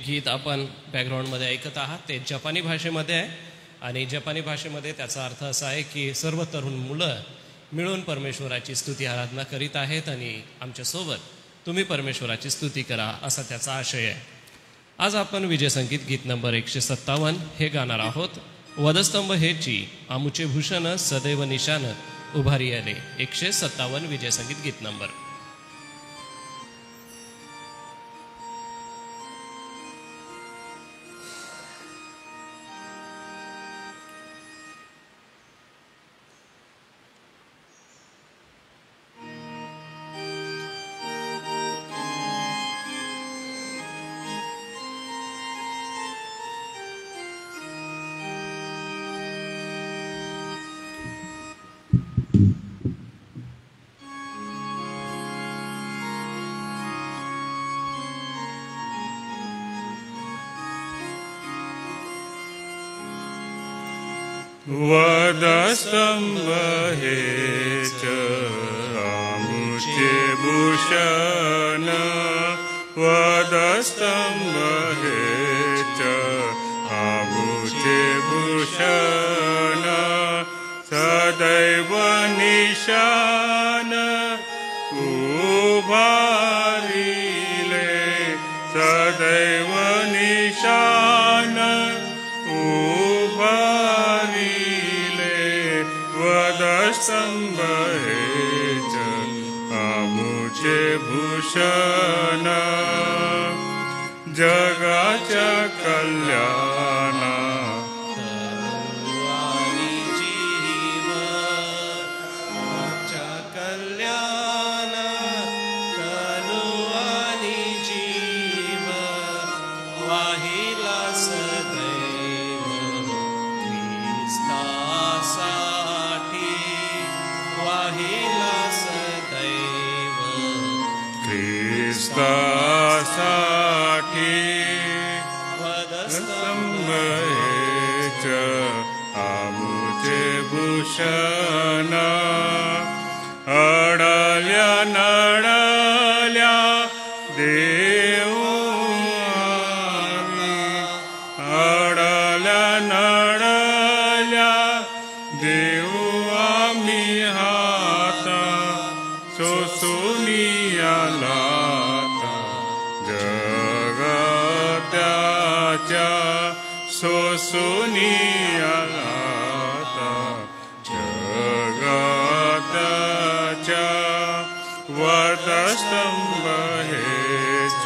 गीत आपण बॅकग्राऊंडमध्ये ऐकत आहात ते जपानी भाषेमध्ये आहे आणि जपानी भाषेमध्ये त्याचा अर्थ असा आहे की सर्व तरुण मुलं मिळून परमेश्वराची स्तुती आराधना करीत आहेत आणि आमच्यासोबत तुम्ही परमेश्वराची स्तुती करा असा त्याचा आशय आहे. आज आपण विजय संगीत गीत नंबर 157 हे गाणार आहोत. वधस्तंभ हेची आमुचे भूषण सदैव निशान उभारी आले. 157 विजय संगीत गीत नंबर. वधस्तंभ हेच आमुचे भूषण वधस्तंभ हेच आमुचे भूषण सदैव निशान उभारिले सदैव निशान वधस्तंभ हेच आमुचे भूषण जगाच्या कल्याणा तनुवानी जीव आमच्या कल्याण तनुवानी जीव वाहिला सदैव ख्रिस्तासाठी वाहिला सदैव ख्रिस्तासाठी वधस्तंभ हेच आमुचे भूषण अडल्या नडल्या देऊ अडल्या नडल्या देऊ आम्ही हात सोसुनियाला जगत्याच्या सोसुनियाला जगत्याच्या वधस्तंभ हेच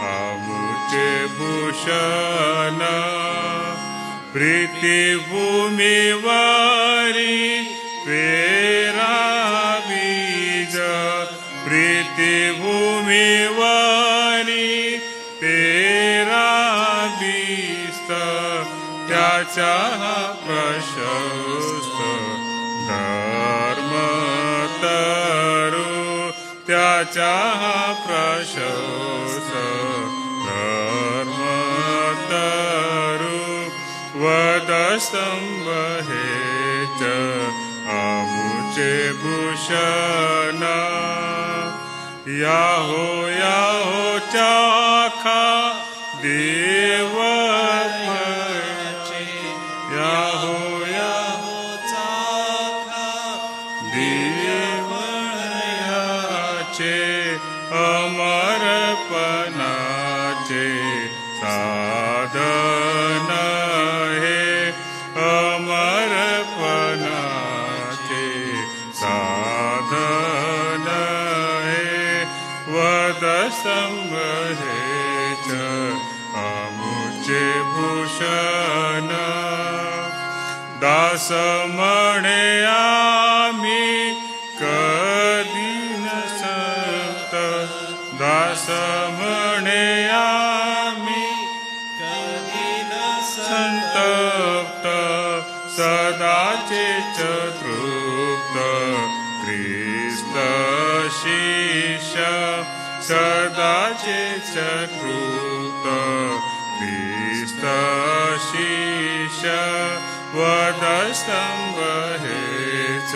आमुचे भूषण प्रीती भूमीवारी पेरा बीज प्रीती भूमीवारी पेरा बीस्त त्याचा प्रशस्त धर्म तरू त्याचा प्रशस्त धर्म तरू वधस्तंभ हेच आमुचे भूषण याहो याहो चाखा देव याहो याहो चाखा देवयाचे अमरपणाचे साधन हे अमरपणाचे साधन हे वधस्तंभ हेच आमुचे भूषण दास म्हणे आम्ही कधी नसत दास म्हणे आम्ही कधी नसंतप्त सदाचे तृप्त ख्रिस्त शिष्य सदाचे तृप्त ख्रिस्त शिष्य वधस्तंभ हेच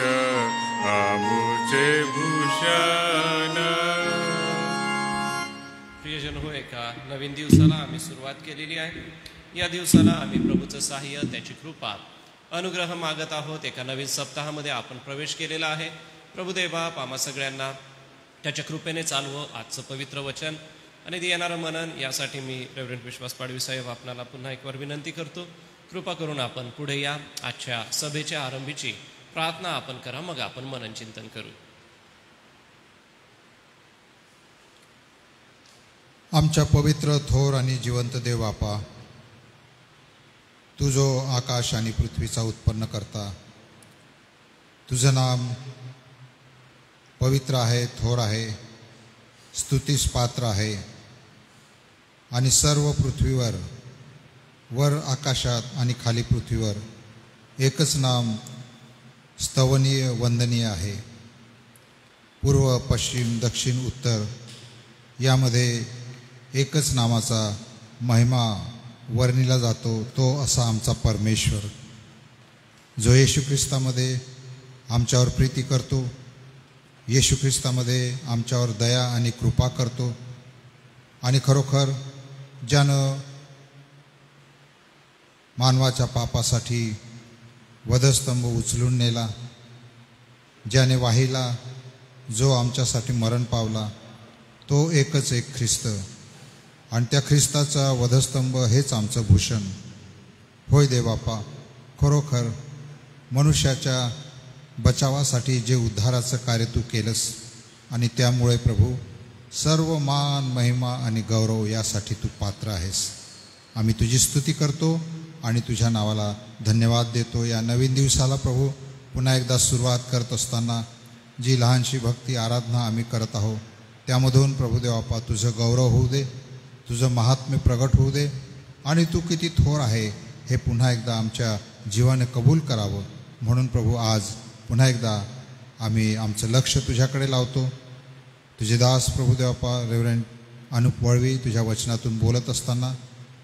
आमुचे भूषण. प्रियजन प्रियजन हो, एका नवीन दिवसाला आम्ही सुरुवात केलेली आहे. या दिवसाला आम्ही प्रभूचं सहाय्य, त्याची कृपा, अनुग्रह मागत आहोत. एका नवीन सप्ताहामध्ये आपण प्रवेश केलेला आहे. प्रभुदेव बाप आम्हा सगळ्यांना त्याच्या कृपेने चालवो. आजचं पवित्र वचन आणि ते येणारं मनन यासाठी मी रेव्हरंड विश्वास पाडवी साहेब आपणाला पुन्हा एकवार विनंती करतो. कृपा करून आपण पुढे या. आजच्या सभेच्या आरंभीची प्रार्थना आपण करा, मग आपण मनन चिंतन करू. आमच्या पवित्र, थोर आणि जिवंत देव बापा, तू जो आकाश आणि पृथ्वीचा उत्पन्न करता, तुझं नाम पवित्र आहे, थोर आहे, स्तुतीस पात्र आहे. आणि सर्व पृथ्वीवर, वर आकाशात आणि खाली पृथ्वीवर एकच नाम स्तवनीय, वंदनीय आहे. पूर्व, पश्चिम, दक्षिण, उत्तर यामध्ये एकच नामाचा महिमा वर्णिला जातो, तो असा आमचा परमेश्वर, जो येशू ख्रिस्तामध्ये आमच्यावर प्रीती करतो, येशू ख्रिस्तामध्ये आमच्यावर दया आणि कृपा करतो. आणि खरोखर ज्यानं मानवाच्या पापासाठी वधस्तंभ उचलून नेला, ज्याने वाहिला, जो आमच्यासाठी मरण पावला, तो एकच एक ख्रिस्त. आणि त्या ख्रिस्ताचा वधस्तंभ हेच आमचं भूषण. होय देवबापा, खरोखर मनुष्याच्या बचावासाठी जे उद्धाराचं कार्य तू केलंस, आणि त्यामुळे प्रभू सर्व मान, महिमा आणि गौरव यासाठी तू पात्र आहेस. आम्ही तुझी स्तुती करतो आणि तुझ्या नावाला धन्यवाद देतो. या नवीन दिवसाला प्रभू पुन्हा एकदा सुरुवात करत असताना जी लहानशी भक्ती आराधना आम्ही करत आहोत, त्यामधून प्रभू देवबापा तुझं गौरव होऊ दे, तुझं महात्म्य प्रगट होऊ दे, आणि तू किती थोर आहे हे पुन्हा एकदा आमच्या जीवाने कबूल करावं. म्हणून प्रभू आज पुन्हा एकदा आम्ही आमचं लक्ष तुझ्याकडे लावतो. तुझे दास प्रभू देवबापा रेव्हरंड अनुप वळवी तुझ्या वचनातून बोलत असताना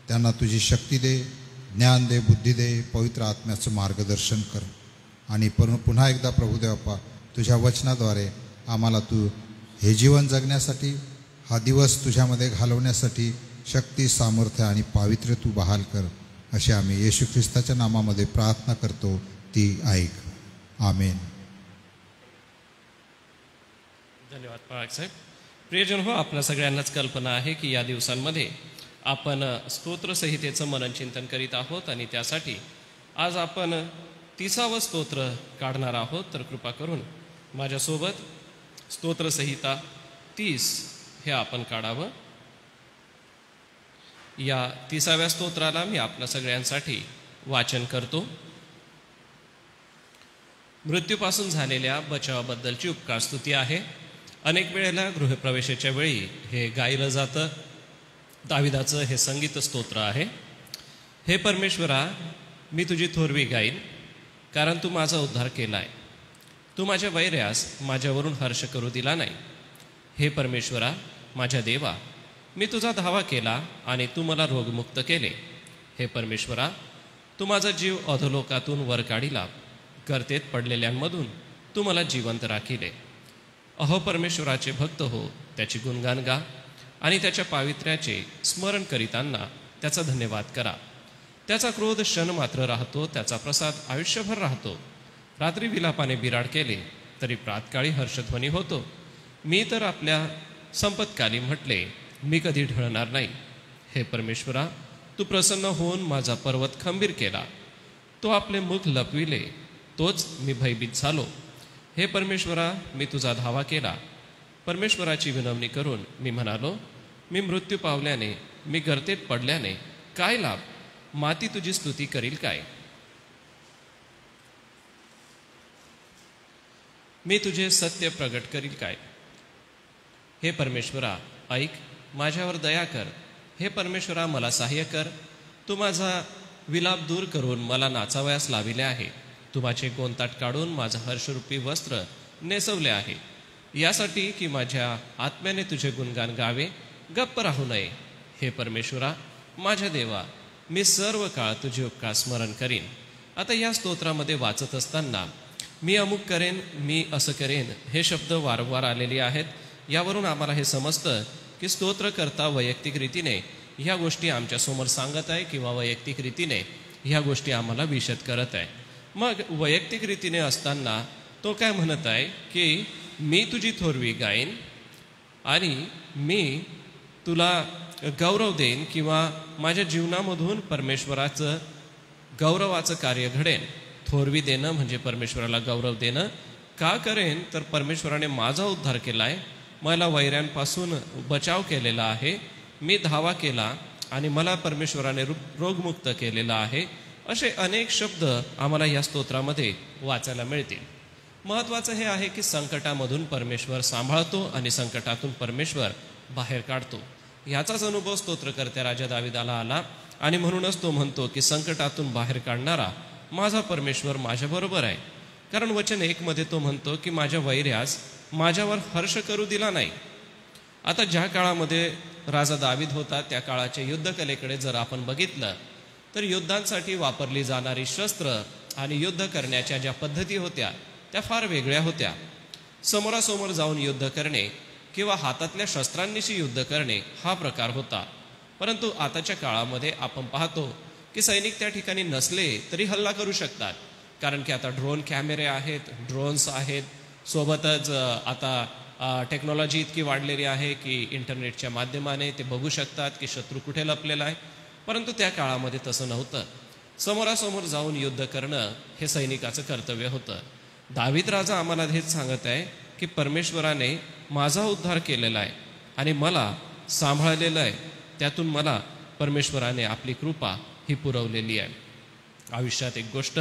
त्यांना तुझी शक्ती दे, ज्ञान दे, बुद्धी दे, पवित्र आत्म्याचं मार्गदर्शन कर. आणि पुन्हा एकदा प्रभू देवबापा तुझ्या वचनाद्वारे आम्हाला तू हे जीवन जगण्यासाठी, हा दिवस तुझ्यामध्ये घालवण्यासाठी शक्ती, सामर्थ्य आणि पावित्र्य तू बहाल कर, असे आम्ही येशू ख्रिस्ताच्या नामामध्ये प्रार्थना करतो. ती ऐक. आमेन. धन्यवाद पराग साहेब. प्रियजन हो, आपल्या सगळ्यांनाच कल्पना आहे की या दिवसांमध्ये आपण स्तोत्रसंहितेचं मनन चिंतन करीत आहोत, आणि त्यासाठी आज आपण 30वे स्तोत्र काढणार आहोत. तर कृपा करून माझ्यासोबत स्तोत्रसंहिता 30 हे आपण काढावं. या 30व्या स्तोत्राला मी आपल्या सगळ्यांसाठी वाचन करतो. मृत्यूपासून झालेल्या बचावाबद्दलची उपकार स्तुती आहे. अनेक वेळेला गृहप्रवेशाच्या वेळी हे गायलं जातं. दाविदाचं हे संगीत स्तोत्र आहे. हे परमेश्वरा, मी तुझी थोरवी गाईन, कारण तू माझा उद्धार केला आहे. तू माझ्या वैऱ्यास माझ्यावरून हर्ष करू दिला नाही. हे परमेश्वरा, माझ्या देवा, मी तुझा धावा केला आणि तू मला रोगमुक्त केले. हे परमेश्वरा, तू माझा जीव अधोलोकातून वर काढिला. गर्तेत पडलेल्यांमधून तू मला जिवंत राखिले. अहो परमेश्वराचे भक्त हो, त्याची गुणगान गा आणि त्याच्या पावित्र्याचे स्मरण करीताना त्याचा धन्यवाद करा. त्याचा क्रोध क्षण मात्र राहतो, त्याचा प्रसाद आयुष्यभर राहतो. रात्री विलापाने बिराड केले तरी प्रातकाळी हर्षध्वनी होतो. मी तर आपल्या संपत्काली म्हटले, मी कधी ढळणार नाही. हे परमेश्वरा, तू प्रसन्न होऊन माझा पर्वत खंबीर केला. तो आपले मुख लपविले, तोच मी भयभीत झालो. हे परमेश्वरा, मी तुझा धावा केला. परमेश्वराची विनवणी करून मी म्हणालो, मी मृत्यू पावल्याने, मी गर्तेत पडल्याने काय लाभ? माती तुझी स्तुती करील काय? मी तुझे सत्य प्रगट करील काय? हे परमेश्वरा, ऐक, माझ्यावर दया कर. हे परमेश्वरा, मला सहाय्य कर. तू माझा विलाप दूर करून मला नाचावयास लाविले आहे. तू माझे गोंताट काढून माझं हर्षरूपी वस्त्र नेसवले आहे, यासाठी की माझ्या आत्म्याने तुझे गुणगान गावे, गप्प राहू नये. हे परमेश्वरा, माझ्या देवा, मी सर्व काळ तुझे उपकार स्मरण करीन. आता या स्तोत्रामध्ये वाचत असताना मी अमुक करेन, मी असं करेन, हे शब्द वारंवार आलेले आहेत. यावरून आम्हाला हे समजतं की स्तोत्रकर्ता वैयक्तिक रीतीने ह्या गोष्टी आमच्यासमोर सांगत आहे किंवा वैयक्तिक रीतीने ह्या गोष्टी आम्हाला विशद करत आहे. मग वैयक्तिक रीतीने असताना तो काय म्हणत आहे की मी तुझी थोरवी गाईन आणि मी तुला गौरव देईन किंवा माझ्या जीवनामधून परमेश्वराचं गौरवाचं कार्य घडेन. थोरवी देणं म्हणजे परमेश्वराला गौरव देणं. का करेन तर परमेश्वराने माझा उद्धार केला आहे, मला वैऱ्यांपासून बचाव केलेला आहे, मी धावा केला आणि मला परमेश्वराने रोगमुक्त केलेला आहे. असे अनेक शब्द आम्हाला या स्तोत्रामध्ये वाचायला मिळतील. महत्त्वाचं हे आहे की संकटामधून परमेश्वर सांभाळतो आणि संकटातून परमेश्वर बाहेर काढतो. ह्याचाच अनुभव स्तोत्रकर्त्या राजा दाविदाला आला आणि म्हणूनच तो म्हणतो की संकटातून बाहेर काढणारा माझा परमेश्वर माझ्याबरोबर आहे. कारण वचन 1 मध्ये तो म्हणतो की माझ्या वैऱ्यास माझ्यावर हर्ष करू दिला नाही. आता ज्या काळामध्ये राजा दावीद होता त्या काळाच्या युद्धकलेकडे जर आपण बघितलं तर युद्धांसाठी वापरली जाणारी शस्त्र आणि युद्ध करण्याच्या ज्या पद्धती होत्या त्या फार वेगळ्या होत्या. समोरासमोर जाऊन युद्ध करणे किंवा हातातल्या शस्त्रांनीशी युद्ध करणे हा प्रकार होता. परंतु आताच्या काळामध्ये आपण पाहतो की सैनिक त्या ठिकाणी नसले तरी हल्ला करू शकतात. कारण की आता ड्रोन कॅमेरे आहेत, ड्रोन्स आहेत, सोबतच आता टेक्नॉलॉजी इतकी वाढलेली आहे की इंटरनेटच्या माध्यमाने ते बघू शकतात की शत्रू कुठे लपलेला आहे. परंतु त्या काळामध्ये तसं नव्हतं. समोरासमोर जाऊन युद्ध करणं हे सैनिकाचं कर्तव्य होतं. दावीद राजा आम्हाला हेच सांगत आहे की परमेश्वराने माझा उद्धार केलेला आहे आणि मला सांभाळलेलं आहे. त्यातून मला परमेश्वराने आपली कृपा ही पुरवलेली आहे. आयुष्यात एक गोष्ट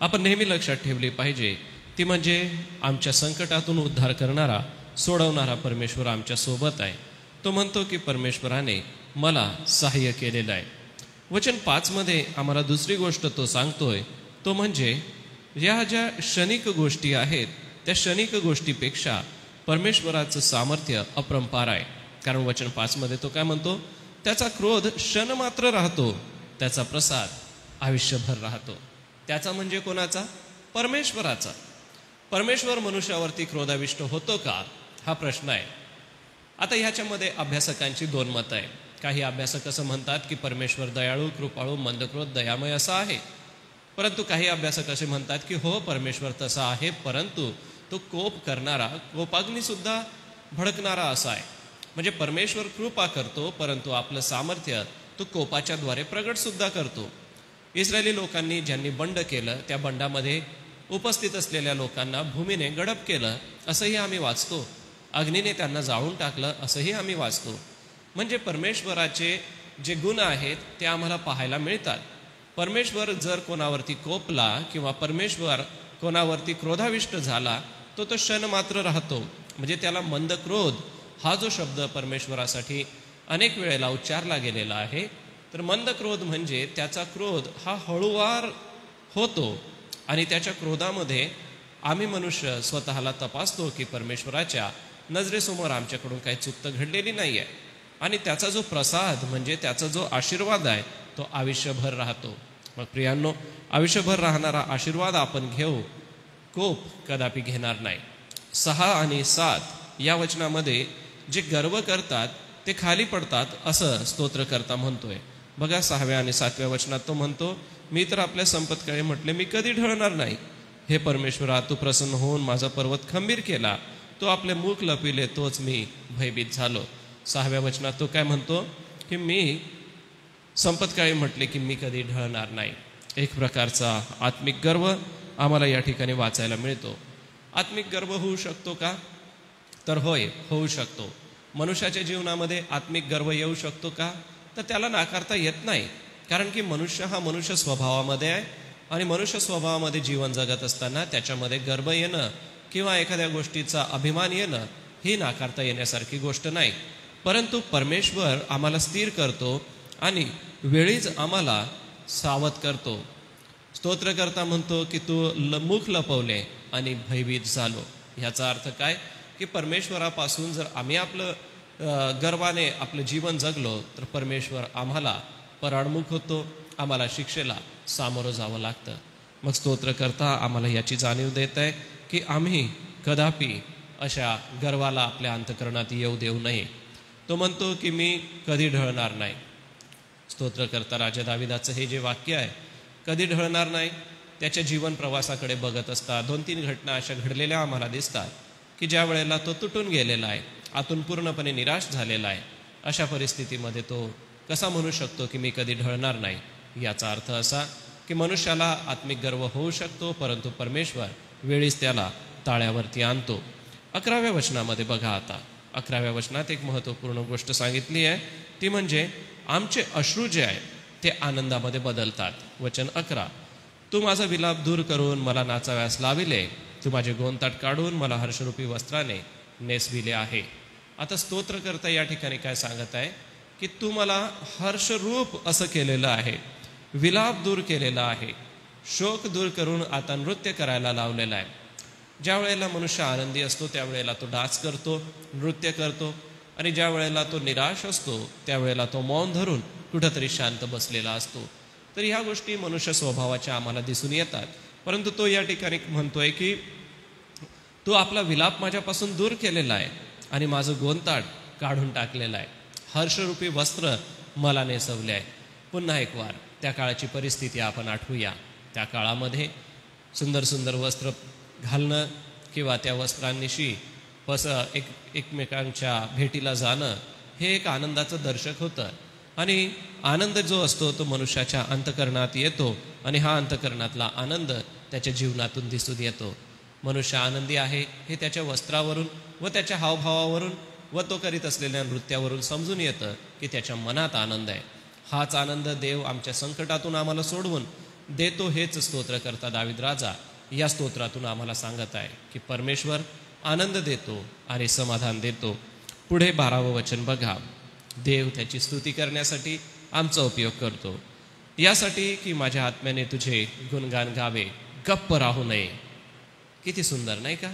आपण नेहमी लक्षात ठेवली पाहिजे, ती म्हणजे आमच्या संकटातून उद्धार करणारा, सोडवणारा परमेश्वर आमच्या सोबत आहे. तो म्हणतो की परमेश्वराने मला सहाय्य केलेलं आहे. वचन 5 मध्ये आम्हाला दुसरी गोष्ट तो सांगतोय, तो म्हणजे या ज्या क्षणिक गोष्टी आहेत त्या क्षणिक गोष्टीपेक्षा परमेश्वराचं सामर्थ्य अपरंपार आहे. कारण वचन 5 मध्ये तो काय म्हणतो, त्याचा क्रोध क्षण मात्र राहतो, त्याचा प्रसाद आयुष्यभर राहतो. त्याचा म्हणजे कोणाचा? परमेश्वराचा. परमेश्वर मनुष्यावरती क्रोधाविष्ट होतो का हा प्रश्न आहे. आता ह्याच्यामध्ये अभ्यासकांची 2 मतं आहे. काही अभ्यासक असं म्हणतात की परमेश्वर दयाळू, कृपाळू, मंदक्रोध, दयामय असा आहे. परंतु काही अभ्यासक असे म्हणतात की हो, परमेश्वर तसा आहे, परंतु तो कोप करणारा, कोपाग्नी सुद्धा भडकणारा असा आहे. म्हणजे परमेश्वर कृपा करतो परंतु आपलं सामर्थ्य तो कोपाच्या द्वारे प्रगट सुद्धा करतो. इस्रायली लोकांनी ज्यांनी बंड केलं त्या बंडामध्ये उपस्थित असलेल्या लोकांना भूमीने गडप केलं असंही आम्ही वाचतो. अग्नीने त्यांना जाळून टाकलं असंही आम्ही वाचतो. म्हणजे परमेश्वराचे जे गुण आहेत ते आम्हाला पाहायला मिळतात. परमेश्वर जर कोणावरती कोपला किंवा परमेश्वर कोणावरती क्रोधाविष्ट झाला तो क्षण मात्र राहतो. म्हणजे त्याला मंद क्रोध हा जो शब्द परमेश्वरासाठी अनेक वेळेला उच्चारला गेलेला आहे, तर मंद क्रोध म्हणजे त्याचा क्रोध हा हळूवार होतो आणि त्याच्या क्रोधामध्ये आम्ही मनुष्य स्वतःला तपासतो की परमेश्वराच्या नजरेसमोर आमच्याकडून काही चूक घडलेली नाही आहे. आणि त्याचा जो प्रसाद म्हणजे त्याचा जो आशीर्वाद आहे तो आयुष्यभर राहतो. मग प्रियांनो, आयुष्यभर राहणारा आशीर्वाद आपण घेऊ, कोप कदापि घेणार नाही. 6 आणि 7 या वचनामध्ये जे गर्व करतात ते खाली पडतात असं स्तोत्रकर्ता म्हणतोय. बघा 6व्या आणि 7व्या वचनात तो म्हणतो, मी तर आपल्या संपत्काळी म्हटले मी कधी ढळणार नाही. हे परमेश्वरा, तू प्रसन्न होऊन माझा पर्वत खंबीर केला, तो आपले मुख लपिले तोच मी भयभीत झालो. 6व्या वचनात तो काय म्हणतो की मी संपत्काळी म्हटले की मी कधी ढळणार नाही. एक प्रकारचा आत्मिक गर्व आम्हाला या ठिकाणी वाचायला मिळतो. आत्मिक गर्व होऊ शकतो का? तर होय, होऊ शकतो. मनुष्याच्या जीवनामध्ये आत्मिक गर्व येऊ शकतो का? तर त्याला नाकारता येत नाही. कारण की मनुष्य हा मनुष्य स्वभावामध्ये आहे आणि मनुष्य स्वभावामध्ये जीवन जगत असताना त्याच्यामध्ये गर्व येणं किंवा एखाद्या गोष्टीचा अभिमान येणं ही नाकारता येण्यासारखी गोष्ट नाही. परंतु परमेश्वर आम्हाला स्थिर करतो आणि वेळीच आम्हाला सावध करतो. स्तोत्रकर्ता म्हणतो की तू मुख लपवले आणि भयभीत झालो. ह्याचा अर्थ काय की परमेश्वरापासून जर आम्ही आपलं गर्वाने आपलं जीवन जगलो तर परमेश्वर आम्हाला पराडमुख होतो, आम्हाला शिक्षेला सामोरं जावं लागतं. मग स्तोत्रकर्ता आम्हाला याची जाणीव देत आहे की आम्ही कदापि अशा गर्वाला आपल्या अंतःकरणात येऊ देऊ नये. तो म्हणतो की मी कधी ढळणार नाही. स्तोत्रकर्ता राजा दाविदाचं हे जे वाक्य आहे, कधी ढळणार नाही, त्याच्या जीवन प्रवासाकडे बघत असता 2-3 घटना अशा घडलेल्या आम्हाला दिसतात की ज्या वेळेला तो तुटून गेलेला आहे, आतून पूर्णपणे निराश झालेला आहे. अशा परिस्थितीमध्ये तो कसा म्हणू शकतो की मी कधी ढळणार नाही? याचा अर्थ असा की मनुष्याला आत्मिक गर्व होऊ शकतो, परंतु परमेश्वर वेळीच त्याला ताळ्यावरती आणतो. 11व्या वचनामध्ये बघा, आता 11व्या वचनात एक महत्त्वपूर्ण गोष्ट सांगितली आहे, ती म्हणजे आमचे अश्रू जे आहे ते आनंदामध्ये बदलतात. वचन 11, तू माझा विलाप दूर करून मला नाचाव्यास लाविले, तू माझे गोंताट काढून मला हर्षरूपी वस्त्राने नेसविले आहे. आता स्तोत्रकर्ता या ठिकाणी काय सांगत आहे की तू मला हर्षरूप असं केलेलं आहे, विलाप दूर केलेला आहे, शोक दूर करून आता नृत्य करायला लावलेला आहे. ज्या वेळेला मनुष्य आनंदी असतो त्यावेळेला तो डान्स करतो, नृत्य करतो, आणि ज्या वेळेला तो निराश असतो त्यावेळेला तो मौन धरून कुठंतरी शांत बसलेला असतो. तर ह्या गोष्टी मनुष्य स्वभावाच्या आम्हाला दिसून येतात. परंतु तो या ठिकाणी म्हणतोय की तू आपला विलाप माझ्यापासून दूर केलेला आहे आणि माझं गोंताट काढून टाकलेलं आहे, हर्षरूपी वस्त्र मला नेसवले आहे. पुन्हा एक वार त्या काळाची परिस्थिती आपण आठवूया. त्या काळामध्ये सुंदर सुंदर वस्त्र घालणं किंवा त्या वस्त्रांनिशी एकमेकांच्या भेटीला जाणं हे एक आनंदाचं दर्शक होतं. आणि आनंद जो असतो तो मनुष्याच्या अंतःकरणात येतो आणि हा अंतःकरणातला आनंद त्याच्या जीवनातून दिसून येतो. मनुष्य आनंदी आहे हे त्याच्या वस्त्रावरून व त्याच्या हावभावावरून व तो करीत असलेल्या नृत्यावरून समजून येतं की त्याच्या मनात आनंद आहे. हाच आनंद देव आमच्या संकटातून आम्हाला सोडवून देतो, हेच स्तोत्रकर्ता दावीद राजा या स्तोत्रातून आम्हाला सांगत आहे की परमेश्वर आनंद देतो आणि समाधान देतो. पुढे 12वं वचन बघा, देव त्याची स्तुती करण्यासाठी आमचा उपयोग करतो, यासाठी की माझ्या आत्म्याने तुझे गुणगान गावे, गप्प राहू नये. किती सुंदर नाही का?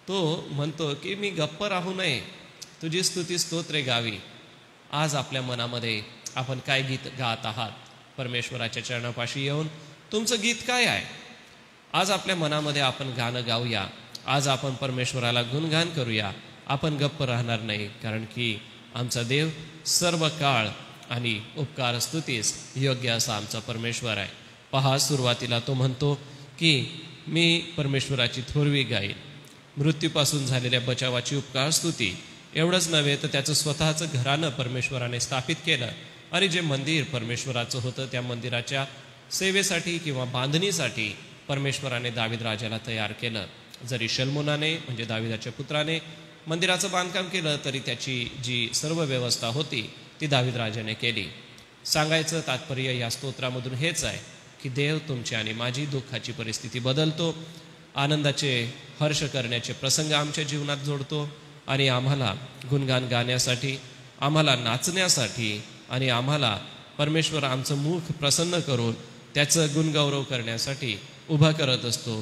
तो म्हणतो की मी गप्प राहू नये, तुझी स्तुती स्तोत्रे गावी. आज आपल्या मनामध्ये आपण काय गीत गात आहात? परमेश्वराच्या चरणापाशी येऊन तुमचं गीत काय आहे? आज आपल्या मनामध्ये आपण गाणं गाऊया, आज आपण परमेश्वराला गुणगान करूया. आपण गप्प राहणार नाही, कारण की आमचा देव सर्व काळ आणि उपकार स्तुतीस योग्य असा आमचा परमेश्वर आहे. पहा, सुरुवातीला तो म्हणतो की मी परमेश्वराची थोरवी गाईन, मृत्यूपासून झालेल्या बचावाची उपकार स्तुती. एवढंच नव्हे तर त्याचं स्वतःचं घराणं परमेश्वराने स्थापित केलं आणि जे मंदिर परमेश्वराचं होतं त्या मंदिराच्या सेवेसाठी किंवा बांधणीसाठी परमेश्वराने दावीद राजाला तयार केलं. जरी शल्मोनाने म्हणजे दाविदाच्या पुत्राने मंदिराचं बांधकाम केलं तरी त्याची जी सर्व व्यवस्था होती ती दावीद राजाने केली. सांगायचं तात्पर्य या स्तोत्रामधून हेच आहे की देव तुमची आणि माझी दुःखाची परिस्थिती बदलतो, आनंदाचे हर्ष करण्याचे प्रसंग आमच्या जीवनात जोडतो आणि आम्हाला गुणगान गाण्यासाठी, आम्हाला नाचण्यासाठी आणि आम्हाला परमेश्वर आमचं मुख प्रसन्न करून त्याचं गुणगौरव करण्यासाठी उभा करत असतो.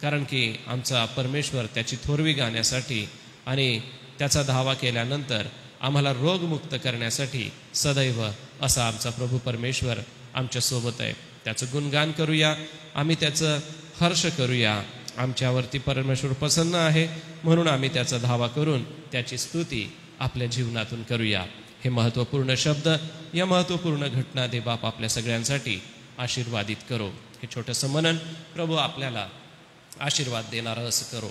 कारण की आमचा परमेश्वर त्याची थोरवी गाण्यासाठी आणि त्याचा धावा केल्यानंतर आम्हाला रोगमुक्त करण्यासाठी सदैव असा आमचा प्रभू परमेश्वर आमच्यासोबत आहे. त्याचं गुणगान करूया, आम्ही त्याचं हर्ष करूया. आमच्यावरती परमेश्वर प्रसन्न आहे म्हणून आम्ही त्याचा धावा करून त्याची स्तुती आपल्या जीवनातून करूया. हे महत्त्वपूर्ण शब्द, या महत्त्वपूर्ण घटना देवबाप आपल्या सगळ्यांसाठी आशीर्वादित करो. हे छोटंसं मनन प्रभू आपल्याला आशीर्वाद देणारं असं करो.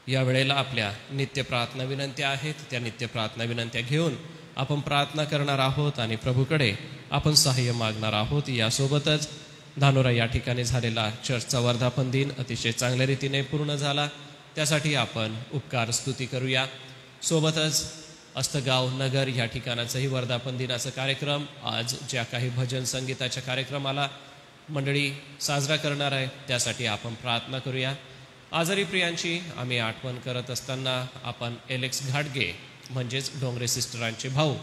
या वेळेला आपल्या नित्य प्रार्थना विनंत्या आहेत, त्या नित्य प्रार्थना विनंत्या घेऊन आपण प्रार्थना करणार आहोत आणि प्रभूकडे आपण सहाय्य मागणार आहोत. यासोबतच धानोरा या ठिकाणी झालेला चर्चचा वर्धापन दिन अतिशय चांगल्या रीतीने पूर्ण झाला, त्यासाठी आपण उपकार स्तुती करूया. सोबतच अस्तगाव नगर या ठिकाणाचंही वर्धापन दिनाचा कार्यक्रम, आज ज्या काही भजन संगीताच्या कार्यक्रमाला मंडळी साजरा करणार आहे त्यासाठी आपण प्रार्थना करूया. आजारी प्रियांची आम्ही आठवण करत असताना आपण एलेक्स घाटगे म्हणजेच डोंगरे सिस्टरांचे भाऊ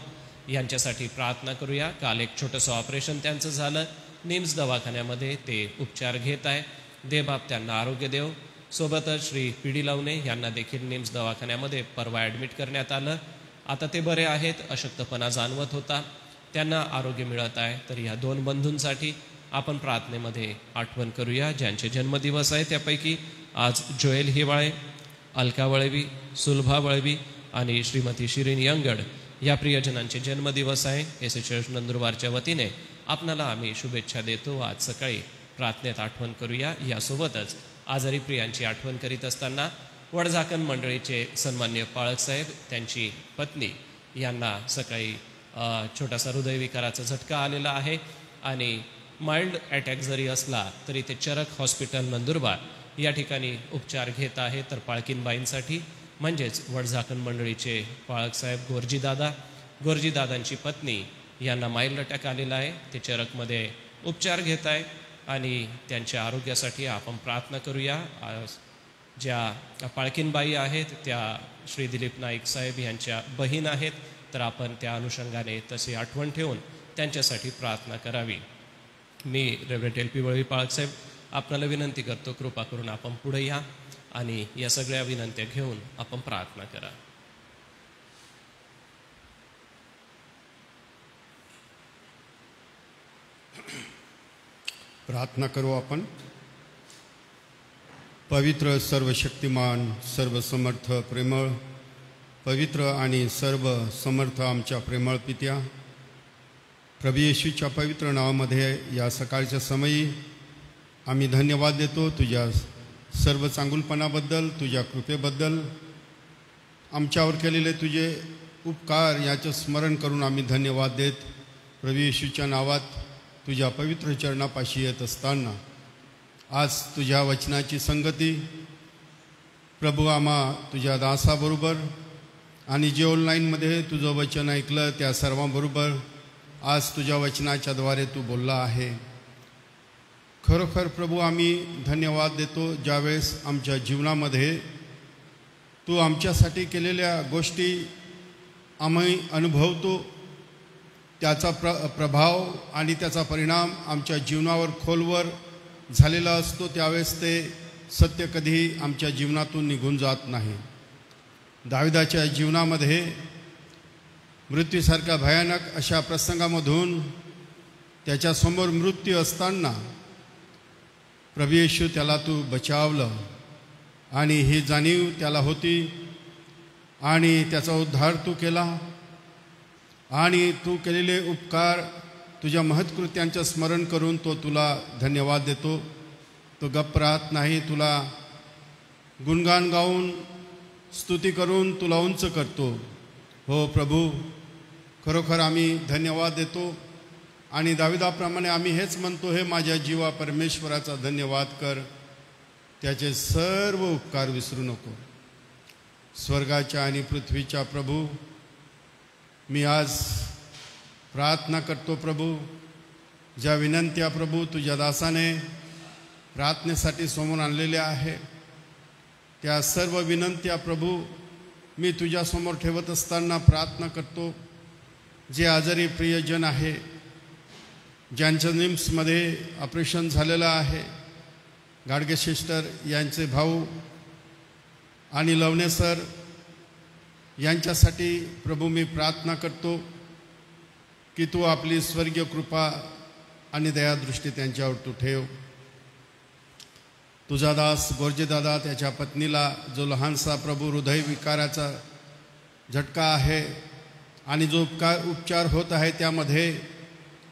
यांच्यासाठी प्रार्थना करूया. काल एक छोटंसं ऑपरेशन त्यांचं झालं, निम्स दवाखान्यामध्ये ते उपचार घेत आहे. देवबाप त्यांना आरोग्य देव. सोबतच श्री पी.डी. लवणे यांना देखील निम्स दवाखान्यामध्ये परवा ॲडमिट करण्यात आलं. आता ते बरे आहेत, अशक्तपणा जाणवत होता, त्यांना आरोग्य मिळत आहे. तर या दोन बंधूंसाठी आपण प्रार्थनेमध्ये आठवण करूया. ज्यांचे जन्मदिवस आहे त्यापैकी आज जोएल हिवाळे, अलका वळवी, सुलभा वळवी आणि श्रीमती शिरीन यंगड या प्रियजनांचे जन्मदिवस आहे. एस एच चर्च नंदुरबारच्या वतीने आपणाला आम्ही शुभेच्छा देतो. आज सकाळी प्रार्थनेत आठवण करूया. यासोबतच आजारी प्रियांची आठवण करीत असताना वडझाकण मंडळीचे सन्मान्य पाळक साहेब, त्यांची पत्नी यांना सकाळी छोटासा हृदयविकाराचा झटका आलेला आहे आणि माइल्ड अटॅक जरी असला तरी ते चरक हॉस्पिटल नंदुरबार या ठिकाणी उपचार घेत आहे. तर पाळकीनबाईंसाठी म्हणजेच वडझाकण मंडळीचे पाळक साहेब गोरजीदादांची पत्नी यांना माइल्ड अटॅक आलेला आहे. ते चरकमध्ये उपचार घेत आहे आणि त्यांच्या आरोग्यासाठी आपण प्रार्थना करूया. ज्या पाळकीनबाई आहेत त्या श्री दिलीप नाईक साहेब यांच्या बहीण आहेत. तर आपण त्या अनुषंगाने तशी आठवण ठेवून त्यांच्यासाठी प्रार्थना करावी. मी रेव्हरंड एल पी वळवी पाळक साहेब आपल्याला विनंती करतो, कृपा करून आपण पुढे या आणि या सगळ्या विनंत्या घेऊन आपण प्रार्थना करा. प्रार्थना करू आपण. पवित्र, सर्वशक्तिमान, सर्वसमर्थ, प्रेमळ, पवित्र आणि सर्व समर्थ आमच्या प्रेमळ पित्या, प्रभू येशूच्या पवित्र नावामध्ये या सकाळच्या समयी आम्ही धन्यवाद देतो तुझ्या सर्व चांगुलपणाबद्दल, तुझ्या कृपेबद्दल. आमच्यावर केलेले तुझे उपकार याचं स्मरण करून आम्ही धन्यवाद देत प्रभू येशूच्या नावात तुझ्या पवित्र चरणापाशी येत असताना आज तुझ्या वचनाची संगती प्रभू आम्हा तुझ्या दासाबरोबर आणि जे ऑनलाईनमध्ये तुझं वचन ऐकलं त्या सर्वांबरोबर आज तुझ्या वचनाच्याद्वारे तू बोलला आहे. खरोखर प्रभू आम्ही धन्यवाद देतो ज्यावेळेस आमच्या जीवनामध्ये तू आमच्यासाठी केलेल्या गोष्टी आम्ही अनुभवतो, त्याचा प्रभाव आणि त्याचा परिणाम आमच्या जीवनावर खोलवर झालेला असतो. त्यावेळेस ते सत्य कधीही आमच्या जीवनातून निघून जात नाही. दाविदाच्या जीवनामध्ये मृत्यूसारख्या भयानक अशा प्रसंगामधून त्याच्यासमोर मृत्यू असताना प्रभू येशू त्याला तू बचावलं आणि ही जाणीव त्याला होती आणि त्याचा उद्धार तू केला आणि तू केलेले उपकार तुझ्या महत्कृत्यांचं स्मरण करून तो तुला धन्यवाद देतो. तो गप्प राहत नाही, तुला गुणगान गाऊन स्तुती करून तुला उंच करतो. हो प्रभू, खरोखर आम्ही धन्यवाद देतो आणि दाविदाप्रमाणे आम्ही हेच म्हणतो, हे माझ्या जीवा परमेश्वराचा धन्यवाद कर, त्याचे सर्व उपकार विसरू नको. स्वर्गाच्या आणि पृथ्वीच्या प्रभू, मी आज प्रार्थना करतो प्रभू, ज्या विनंत्या प्रभू तुझ्या दासाने प्रार्थनेसाठी समोर आणलेल्या आहे त्या सर्व विनंत्या प्रभू मी तुझ्यासमोर ठेवत असताना प्रार्थना करतो. जे आजारी प्रियजन आहे, ज्यांचं निम्समध्ये ऑपरेशन झालेलं आहे, गाडगे सिस्टर यांचे भाऊ आणि लवणे सर यांच्यासाठी प्रभू मी प्रार्थना करतो की तू आपली स्वर्गीय कृपा आणि दयादृष्टी त्यांच्यावर तू ठेव. तुझा दास गोरजेदादा, त्याच्या पत्नीला जो लहानसा प्रभू हृदयविकाराचा झटका आहे आणि जो उपचार होत आहे त्यामध्ये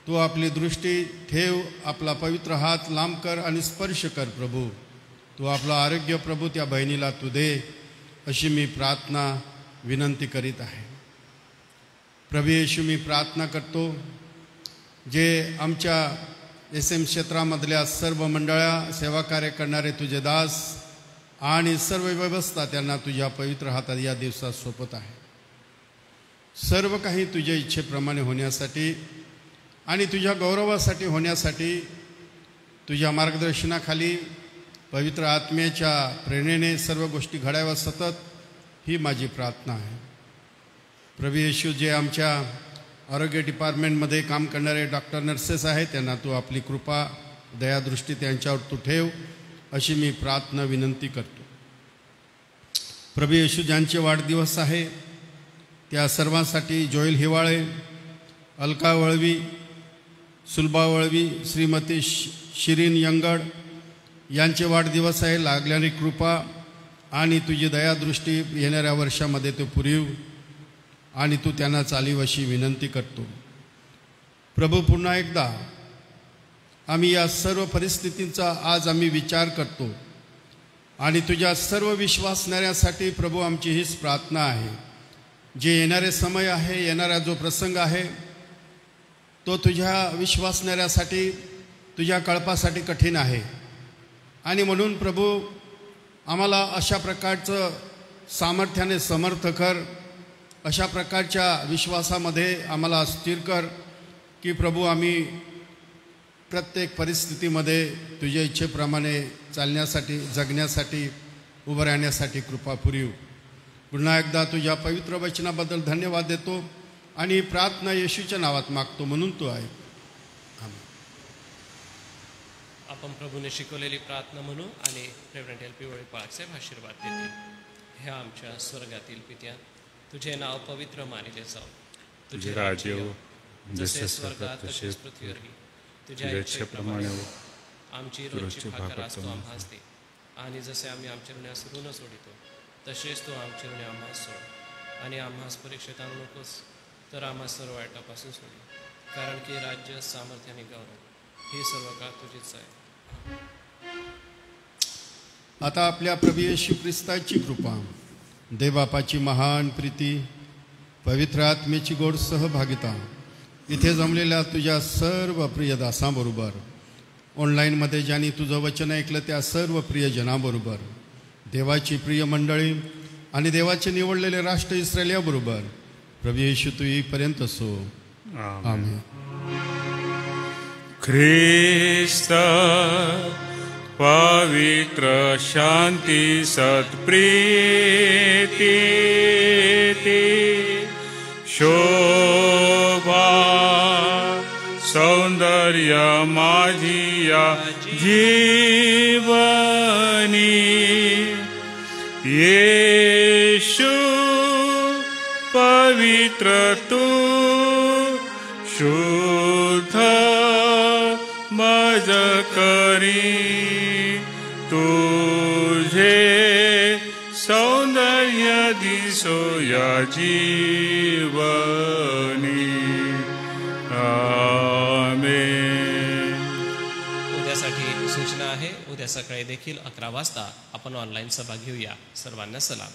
तू आपली दृष्टी ठेव, आपला पवित्र हात लांब कर आणि स्पर्श कर प्रभू. तू आपलं आरोग्य प्रभू त्या बहिणीला तू दे, अशी मी प्रार्थना विनंती करीत आहे. प्रभू येशू, मी प्रार्थना करतो जे आमच्या SM क्षेत्रामधल्या सर्व मंडळा, सेवा कार्य करणारे तुझे दास आणि सर्व व्यवस्था त्यांना तुझ्या पवित्र हातात या दिवसात सोपत आहे. सर्व काही तुझ्या इच्छेप्रमाणे होण्यासाठी आणि तुझ्या गौरवासाठी होण्यासाठी तुझ्या मार्गदर्शनाखाली पवित्र आत्म्याच्या प्रेरणेने सर्व गोष्टी घडाव्या सतत, ही माझी प्रार्थना आहे. प्रभू येशू, जे आमच्या आरोग्य डिपार्टमेंटमध्ये काम करणारे डॉक्टर नर्सेस आहेत त्यांना तू आपली कृपा दयादृष्टी त्यांच्यावर तू ठेव, अशी मी प्रार्थना विनंती करतो. प्रभू येशू, ज्यांचे वाढदिवस आहे त्या सर्वांसाठी जोएल हिवाळे, अलका वळवी, सुलभा वळवी, श्रीमती शिरीन यंगड यांचे वाढदिवस आहे. लागल्याने कृपा आणि तुझी दयादृष्टी येणाऱ्या वर्षामध्ये ते पुरीव आणि तू त्यांना चालीव अशी विनंती करतो. प्रभू, पुन्हा एकदा आम्ही या सर्व परिस्थितींचा आज आम्ही विचार करतो आणि तुझ्या सर्व विश्वासणाऱ्यासाठी प्रभू आमची हीच प्रार्थना आहे. जे येणारे समय आहे, येणारा जो प्रसंग आहे, तो तुझ्या विश्वासणाऱ्यासाठी, तुझ्या कळपासाठी कठीण आहे. आणि म्हणून प्रभू आम्हाला अशा प्रकारचं सामर्थ्याने समर्थ कर, अशा प्रकारच्या विश्वासामध्ये आम्हाला स्थिर कर की प्रभू आम्ही प्रत्येक परिस्थितीमध्ये तुझ्या इच्छेप्रमाणे चालण्यासाठी, जगण्यासाठी, उभं राहण्यासाठी कृपा पुरीव. पुन्हा एकदा तुझ्या पवित्र वचनाबद्दल धन्यवाद देतो आणि प्रार्थना येशूच्या नावात मागतो म्हणून तू आहे. आपण प्रभूने शिकवलेली प्रार्थना म्हणू आणि रेव्हरंड एल.पी. वळीपाळ साहेब आशीर्वाद देतील. हे आमच्या स्वर्गातील पित्या, तुझे नाव पवित्र मानिले जाऊ. तुझे राज्य हो, जसे स्वर्गात तसेच पृथ्वीवरही. तुझ्या इच्छेप्रमाणे आमची रोजची भाकर आज तू आम्हास दे, आणि जसे आम्ही आमच्या ऋणास ऋण सोडितो तसेच तू आमचे ऋणे आम्हास सोड, आणि आम्हास परीक्षेत आणू नकोस, तर आम्हास सर्व वाईटापासून सोड. कारण की राज्य, सामर्थ्य आणि गौरव ही सर्व काळ तुझीच आहे. आता आपल्या प्रभू येशू ख्रिस्ताची कृपा, देवबापाची महान प्रीती, पवित्र आत्मेची गोड सहभागिता इथे जमलेल्या तुझ्या सर्व प्रिय दासांबरोबर, ऑनलाईनमध्ये ज्यांनी तुझं वचन ऐकलं त्या सर्व प्रियजनाबरोबर, देवाची प्रिय मंडळी आणि देवाचे निवडलेले राष्ट्र इस्रायल्याबरोबर प्रभू येशू तू येईपर्यंत असो. आमेन. ख्रिस्त पवित्र शांती सत्प्रीती शोभा सौंदर्य माझी या जीवनी येशू पवित्र तू शुद्ध मज करी तुझे सौंदर्य दिसो या जीवनी. आमेन. उद्यासाठी सूचना आहे, उद्या सकाळी देखील 11 वाजता आपण ऑनलाईन सभा घेऊया. सर्वांना सलाम.